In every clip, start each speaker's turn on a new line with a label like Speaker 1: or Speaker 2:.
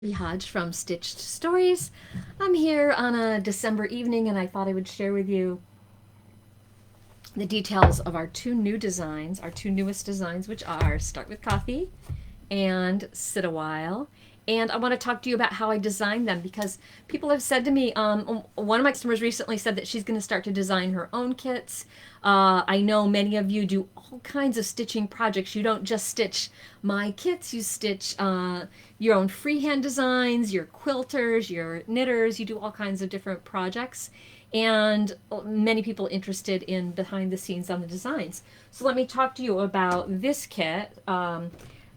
Speaker 1: Hodge from Stitched Stories. I'm here on a December evening and I thought I would share with you the details of our two new designs, our two newest designs, which are Start with Coffee and Sit a While. And I want to talk to you about how I designed them because people have said to me, one of my customers recently said that she's going to start to design her own kits. I know many of you do all kinds of stitching projects. You don't just stitch my kits, you stitch your own freehand designs, your quilters, your knitters, you do all kinds of different projects. And many people interested in behind the scenes on the designs. So let me talk to you about this kit.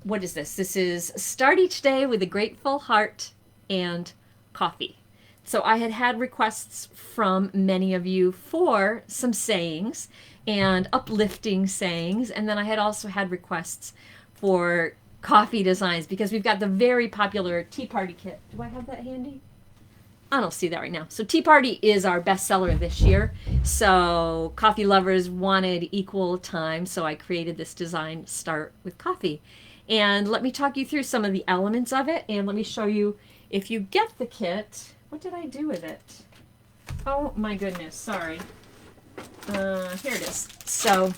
Speaker 1: What is this? This is Start Each Day with a Grateful Heart and Coffee. So I had requests from many of you for some sayings and uplifting sayings, and then I had also had requests for coffee designs because we've got the very popular Tea Party kit. Do I have that handy? I don't see that right now. So Tea Party is our bestseller this year. So coffee lovers wanted equal time, so I created this design, Start with Coffee. And let me talk you through some of the elements of it, and let me show you, if you get the kit, what did I do with it? Oh my goodness, sorry. Here it is. So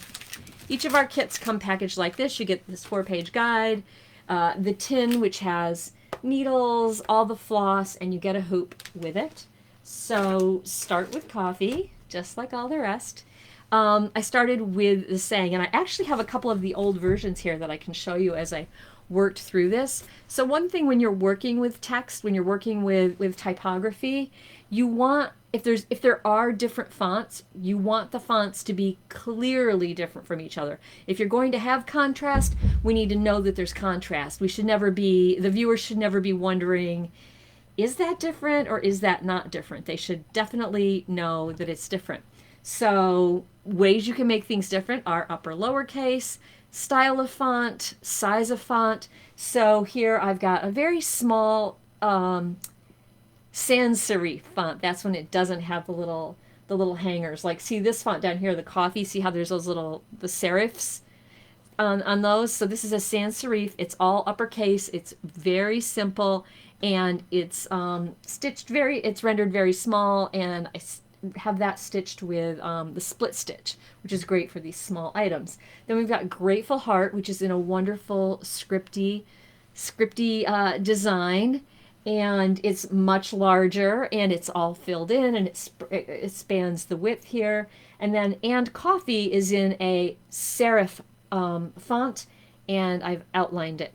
Speaker 1: each of our kits come packaged like this. You get this 4-page guide, the tin, which has needles, all the floss, and you get a hoop with it. So Start with Coffee, just like all the rest. I started with the saying, and I actually have a couple of the old versions here that I can show you as I worked through this. So one thing when you're working with text, when you're working with typography, you want, if there are different fonts, you want the fonts to be clearly different from each other. If you're going to have contrast, we need to know that there's contrast. We should never be, the viewer should never be wondering, is that different or is that not different? They should definitely know that it's different. So ways you can make things different are upper lowercase, style of font, size of font. So here I've got a very small sans serif font. That's when it doesn't have the little hangers. Like see this font down here, the coffee, see how there's those little the serifs on those. So this is a sans serif. It's all uppercase. It's very simple and it's stitched it's rendered very small, and I have that stitched with the split stitch, which is great for these small items. Then we've got Grateful Heart, which is in a wonderful scripty design, and it's much larger and it's all filled in, and it spans the width here. And then Coffee is in a serif font, and I've outlined it.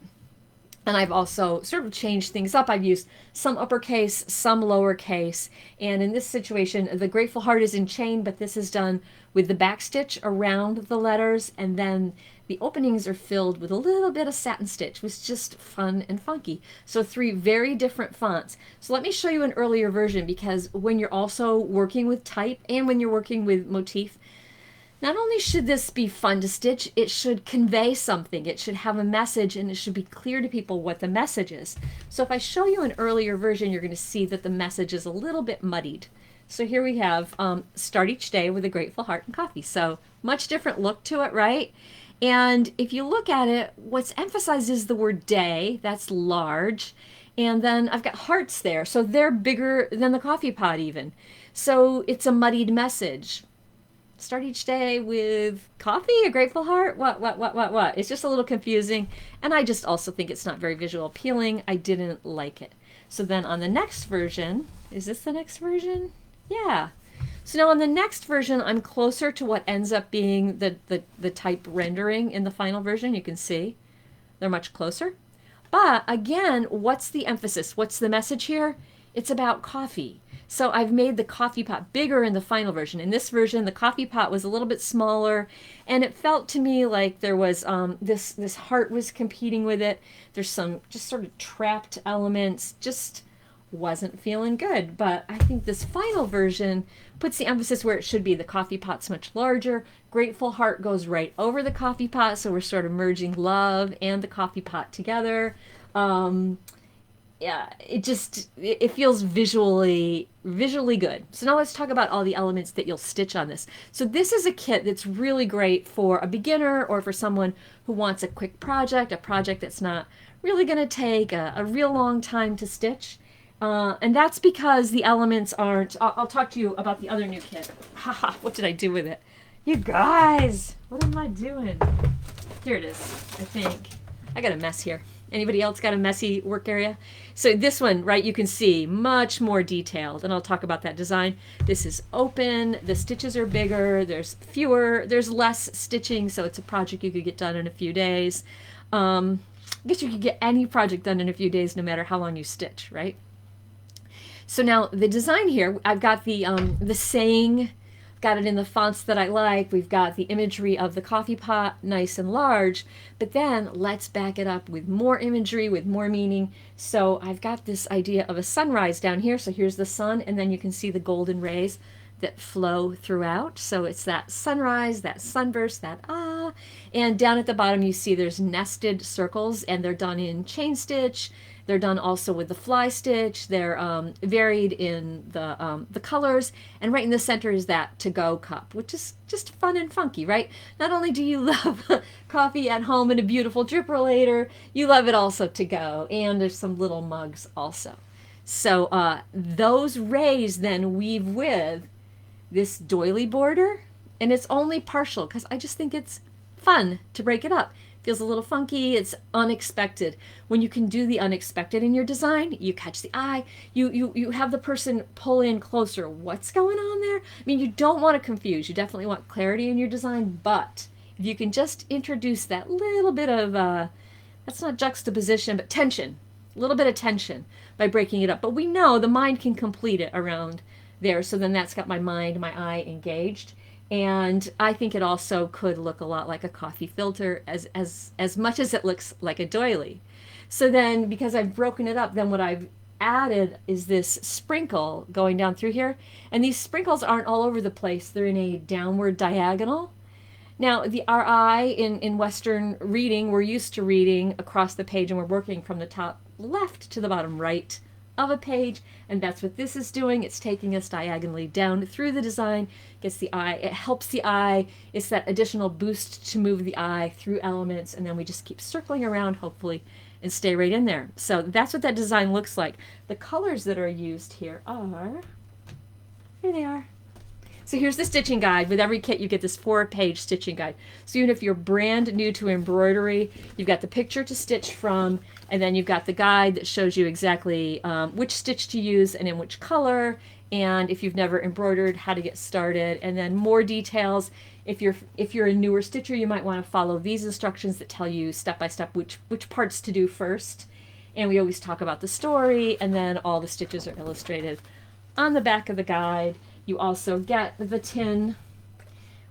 Speaker 1: And I've also sort of changed things up. I've used some uppercase, some lowercase. And in this situation, the Grateful Heart is in chain, but this is done with the back stitch around the letters. And then the openings are filled with a little bit of satin stitch, which is just fun and funky. So 3 very different fonts. So let me show you an earlier version, because when you're also working with type and when you're working with motif, not only should this be fun to stitch, it should convey something. It should have a message, and it should be clear to people what the message is. So if I show you an earlier version, you're going to see that the message is a little bit muddied. So here we have Start Each Day with a Grateful Heart and Coffee. So much different look to it, right? And if you look at it, what's emphasized is the word day. That's large. And then I've got hearts there. So they're bigger than the coffee pot even. So it's a muddied message. Start each day with coffee, a grateful heart. What? It's just a little confusing. And I just also think it's not very visual appealing. I didn't like it. So then on the next version, is this the next version? Yeah. So now on the next version, I'm closer to what ends up being the type rendering in the final version. You can see they're much closer. But again, what's the emphasis? What's the message here? It's about coffee. So I've made the coffee pot bigger in the final version. In this version, the coffee pot was a little bit smaller, and it felt to me like there was this heart was competing with it. There's some just sort of trapped elements. Just wasn't feeling good. But I think this final version puts the emphasis where it should be. The coffee pot's much larger. Grateful Heart goes right over the coffee pot, so we're sort of merging love and the coffee pot together. yeah, it feels visually good. So now let's talk about all the elements that you'll stitch on this. So this is a kit that's really great for a beginner or for someone who wants a quick project, a project that's not really going to take a real long time to stitch. And that's because the elements aren't. I'll talk to you about the other new kit. Haha, what did I do with it? You guys, what am I doing? Here it is, I think. I got a mess here. Anybody else got a messy work area? So this one, right, you can see much more detailed, and I'll talk about that design. This is open, the stitches are bigger, there's less stitching, so it's a project you could get done in a few days. I guess you could get any project done in a few days no matter how long you stitch, right? So now the design here, I've got the saying, got it in the fonts that I like. We've got the imagery of the coffee pot, nice and large, but then let's back it up with more imagery, with more meaning. So I've got this idea of a sunrise down here. So here's the sun, and then you can see the golden rays that flow throughout. So it's that sunrise, that sunburst, that ah. And down at the bottom you see there's nested circles, and they're done in chain stitch. They're done also with the fly stitch. They're varied in the colors. And right in the center is that to-go cup, which is just fun and funky, right? Not only do you love coffee at home in a beautiful drip rollator, you love it also to go. And there's some little mugs also. So those rays then weave with this doily border. And it's only partial because I just think it's fun to break it up. Feels a little funky, it's unexpected. When you can do the unexpected in your design, you catch the eye, you have the person pull in closer. What's going on there? I mean, you don't want to confuse, you definitely want clarity in your design, but if you can just introduce that little bit of, that's not juxtaposition, but tension, a little bit of tension by breaking it up. But we know the mind can complete it around there, so then that's got my mind, my eye engaged. And I think it also could look a lot like a coffee filter as much as it looks like a doily. So then, because I've broken it up, then what I've added is this sprinkle going down through here. And these sprinkles aren't all over the place. They're in a downward diagonal. Now, our eye in Western reading, we're used to reading across the page, and we're working from the top left to the bottom right of a page, and that's what this is doing. It's taking us diagonally down through the design, gets the eye, it helps the eye, it's that additional boost to move the eye through elements, and then we just keep circling around, hopefully, and stay right in there. So that's what that design looks like. The colors that are used here are, here they are. So here's the stitching guide. With every kit, you get this 4-page stitching guide. So even if you're brand new to embroidery, you've got the picture to stitch from, and then you've got the guide that shows you exactly which stitch to use and in which color, and if you've never embroidered, how to get started, and then more details. If you're a newer stitcher, you might want to follow these instructions that tell you step by step which parts to do first. And we always talk about the story, and then all the stitches are illustrated on the back of the guide. You also get the tin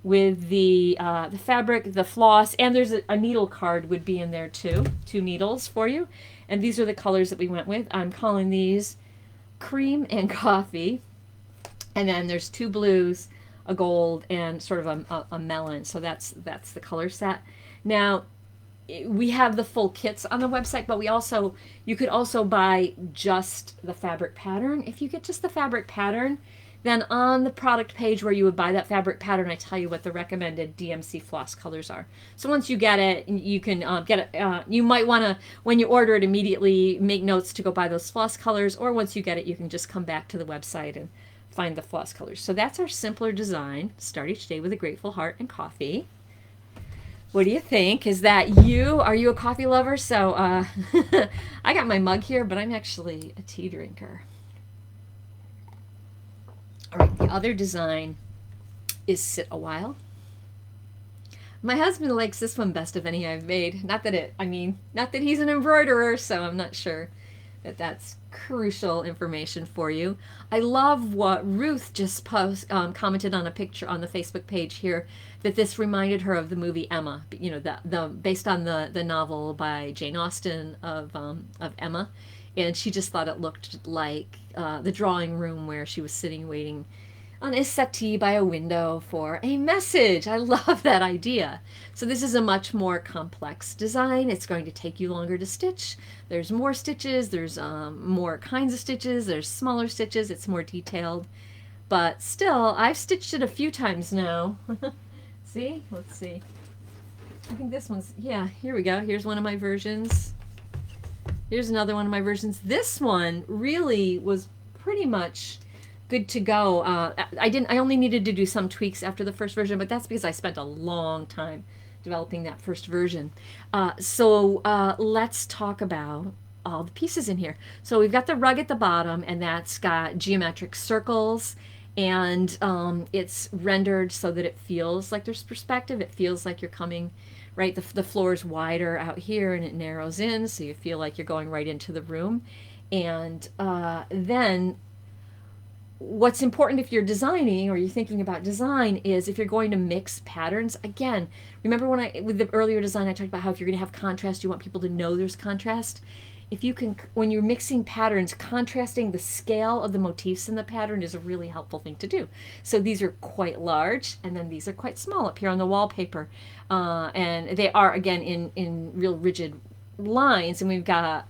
Speaker 1: with the fabric, the floss, and there's a needle card would be in there too. 2 needles for you. And these are the colors that we went with. I'm calling these cream and coffee. And then there's 2 blues, a gold, and sort of a melon. So that's the color set. Now, we have the full kits on the website, but you could also buy just the fabric pattern. If you get just the fabric pattern, then on the product page where you would buy that fabric pattern, I tell you what the recommended DMC floss colors are. So once you get it, you can get it. You might want to, when you order it, immediately make notes to go buy those floss colors, or once you get it, you can just come back to the website and find the floss colors. So that's our simpler design. Start each day with a grateful heart and coffee. What do you think? Is that you? Are you a coffee lover? So I got my mug here, but I'm actually a tea drinker. All right, the other design is sit a while. My husband likes this one best of any I've made. Not that he's an embroiderer, so I'm not sure that that's crucial information for you. I love what Ruth just commented on a picture on the Facebook page here, that this reminded her of the movie Emma. You know, the based on the novel by Jane Austen of Emma. And she just thought it looked like the drawing room where she was sitting waiting on a settee by a window for a message. I love that idea. So this is a much more complex design. It's going to take you longer to stitch. There's more stitches, there's more kinds of stitches, there's smaller stitches, it's more detailed. But still, I've stitched it a few times now. See? Let's see. I think this one's, yeah, here we go. Here's one of my versions. Here's another one of my versions. This one really was pretty much good to go. I only needed to do some tweaks after the first version, but that's because I spent a long time developing that first version. So let's talk about all the pieces in here. So we've got the rug at the bottom, and that's got geometric circles, and it's rendered so that it feels like there's perspective. It feels like you're coming, right? The floor is wider out here, and it narrows in, so you feel like you're going right into the room. And then what's important if you're designing or you're thinking about design is if you're going to mix patterns. Again, remember when with the earlier design I talked about how if you're going to have contrast, you want people to know there's contrast. If you can, when you're mixing patterns, contrasting the scale of the motifs in the pattern is a really helpful thing to do. So these are quite large, and then these are quite small up here on the wallpaper, and they are again in real rigid lines. And we've got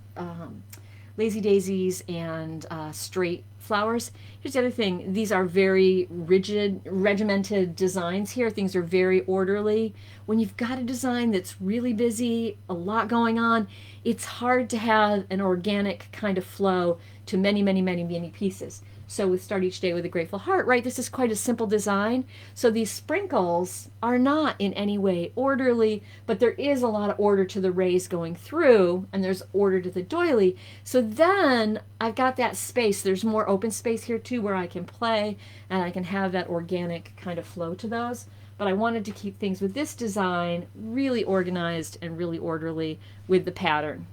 Speaker 1: lazy daisies and straight flowers. Here's the other thing. These are very rigid, regimented designs here. Things are very orderly. When you've got a design that's really busy, a lot going on, it's hard to have an organic kind of flow to many, many, many, many pieces. So with Start Each Day with a Grateful Heart, right, this is quite a simple design. So these sprinkles are not in any way orderly, but there is a lot of order to the rays going through, and there's order to the doily. So then I've got that space. There's more open space here too where I can play, and I can have that organic kind of flow to those. But I wanted to keep things with this design really organized and really orderly with the pattern.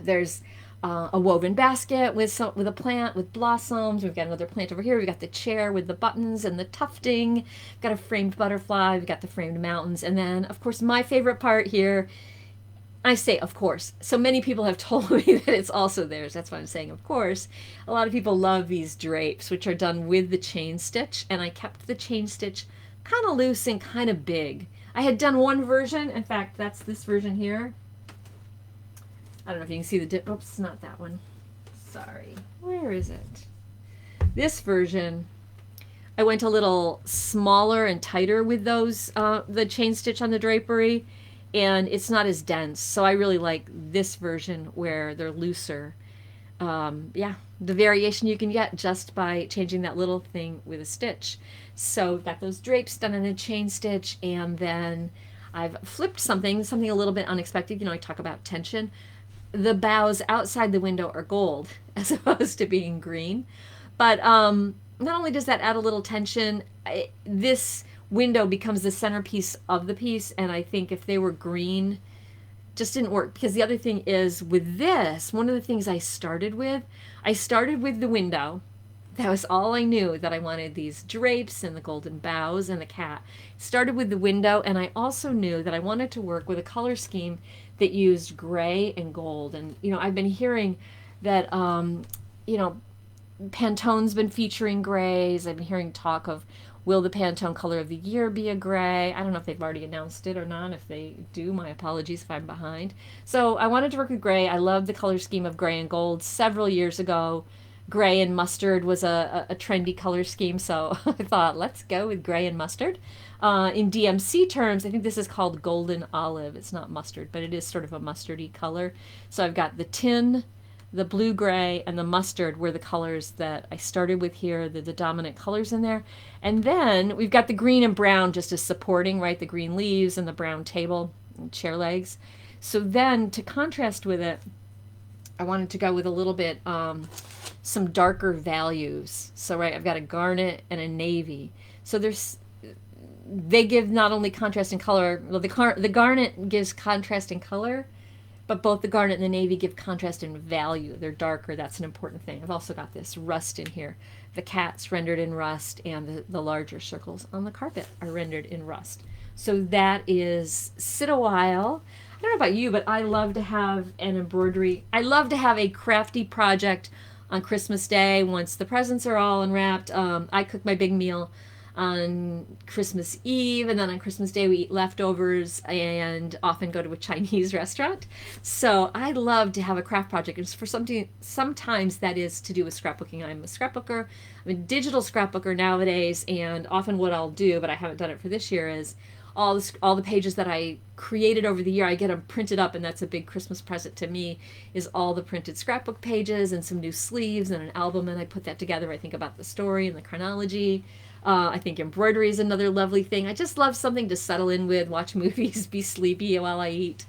Speaker 1: There's a woven basket with a plant with blossoms. We've got another plant over here. We've got the chair with the buttons and the tufting. We've got a framed butterfly. We've got the framed mountains. And then, of course, my favorite part here, I say of course. So many people have told me that it's also theirs. That's why I'm saying of course. A lot of people love these drapes, which are done with the chain stitch. And I kept the chain stitch kind of loose and kind of big. I had done one version. In fact, that's this version here. I don't know if you can see the oops, not that one. Sorry. Where is it? This version, I went a little smaller and tighter with those, the chain stitch on the drapery, and it's not as dense. So I really like this version where they're looser. Yeah, the variation you can get just by changing that little thing with a stitch. So we've got those drapes done in a chain stitch, and then I've flipped something a little bit unexpected. You know, I talk about tension. The boughs outside the window are gold as opposed to being green. But not only does that add a little tension, this window becomes the centerpiece of the piece, and I think if they were green, just didn't work. Because the other thing is with this, one of the things I started with the window. That was all I knew, that I wanted these drapes and the golden boughs and the cat. Started with the window, and I also knew that I wanted to work with a color scheme that used gray and gold. And, you know, I've been hearing that, you know, Pantone's been featuring grays. I've been hearing talk of, will the Pantone color of the year be a gray? I don't know if they've already announced it or not. If they do, my apologies if I'm behind. So I wanted to work with gray. I loved the color scheme of gray and gold several years ago. Gray and mustard was a trendy color scheme, so I thought, let's go with gray and mustard. In DMC terms, I think this is called golden olive. It's not mustard, but it is sort of a mustardy color. So I've got the tin, the blue-gray, and the mustard were the colors that I started with here, the dominant colors in there. And then we've got the green and brown just as supporting, right? The green leaves and the brown table and chair legs. So then to contrast with it, I wanted to go with a little bit some darker values. So right, I've got a garnet and a navy. So they give not only contrast in color, well, the garnet gives contrast in color, but both the garnet and the navy give contrast in value. They're darker. That's an important thing. I've also got this rust in here. The cat's rendered in rust, and the larger circles on the carpet are rendered in rust. So that is Sit a While. I don't know about you, but I love to have an embroidery. I love to have a crafty project on Christmas Day, once the presents are all unwrapped, I cook my big meal on Christmas Eve, and then on Christmas Day we eat leftovers and often go to a Chinese restaurant. So I love to have a craft project. It's for something. Sometimes that is to do with scrapbooking. I'm a scrapbooker. I'm a digital scrapbooker nowadays, and often what I'll do, but I haven't done it for this year, is all the pages that I created over the year, I get them printed up, and that's a big Christmas present to me. Is all the printed scrapbook pages and some new sleeves and an album, and I put that together. I think about the story and the chronology. I think embroidery is another lovely thing. I just love something to settle in with, watch movies, be sleepy while I eat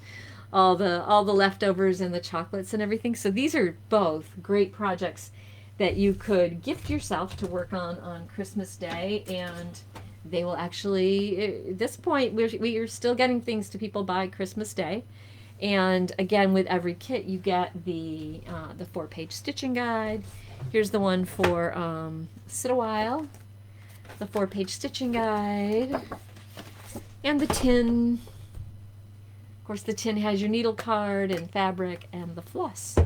Speaker 1: all the leftovers and the chocolates and everything. So these are both great projects that you could gift yourself to work on Christmas Day, and they will actually, at this point, we are still getting things to people by Christmas Day. And again, with every kit, you get the 4-page stitching guide. Here's the one for Sit a While, the 4-page stitching guide, and the tin. Of course, the tin has your needle card and fabric and the floss.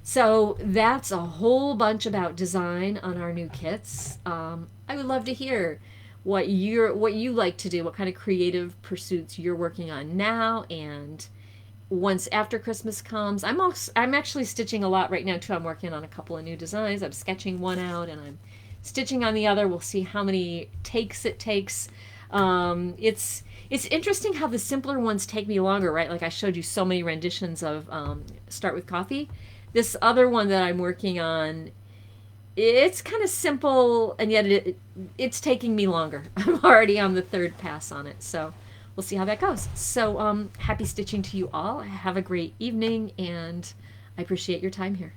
Speaker 1: So that's a whole bunch about design on our new kits. I would love to hear what you like to do, what kind of creative pursuits you're working on now, and once after Christmas comes. I'm actually stitching a lot right now too. I'm working on a couple of new designs. I'm sketching one out and I'm stitching on the other. We'll see how many takes it takes. It's interesting how the simpler ones take me longer, right? Like I showed you so many renditions of Start with Coffee. This other one that I'm working on, it's kind of simple, and yet it's taking me longer. I'm already on the 3rd pass on it, so we'll see how that goes. So happy stitching to you all. Have a great evening, and I appreciate your time here.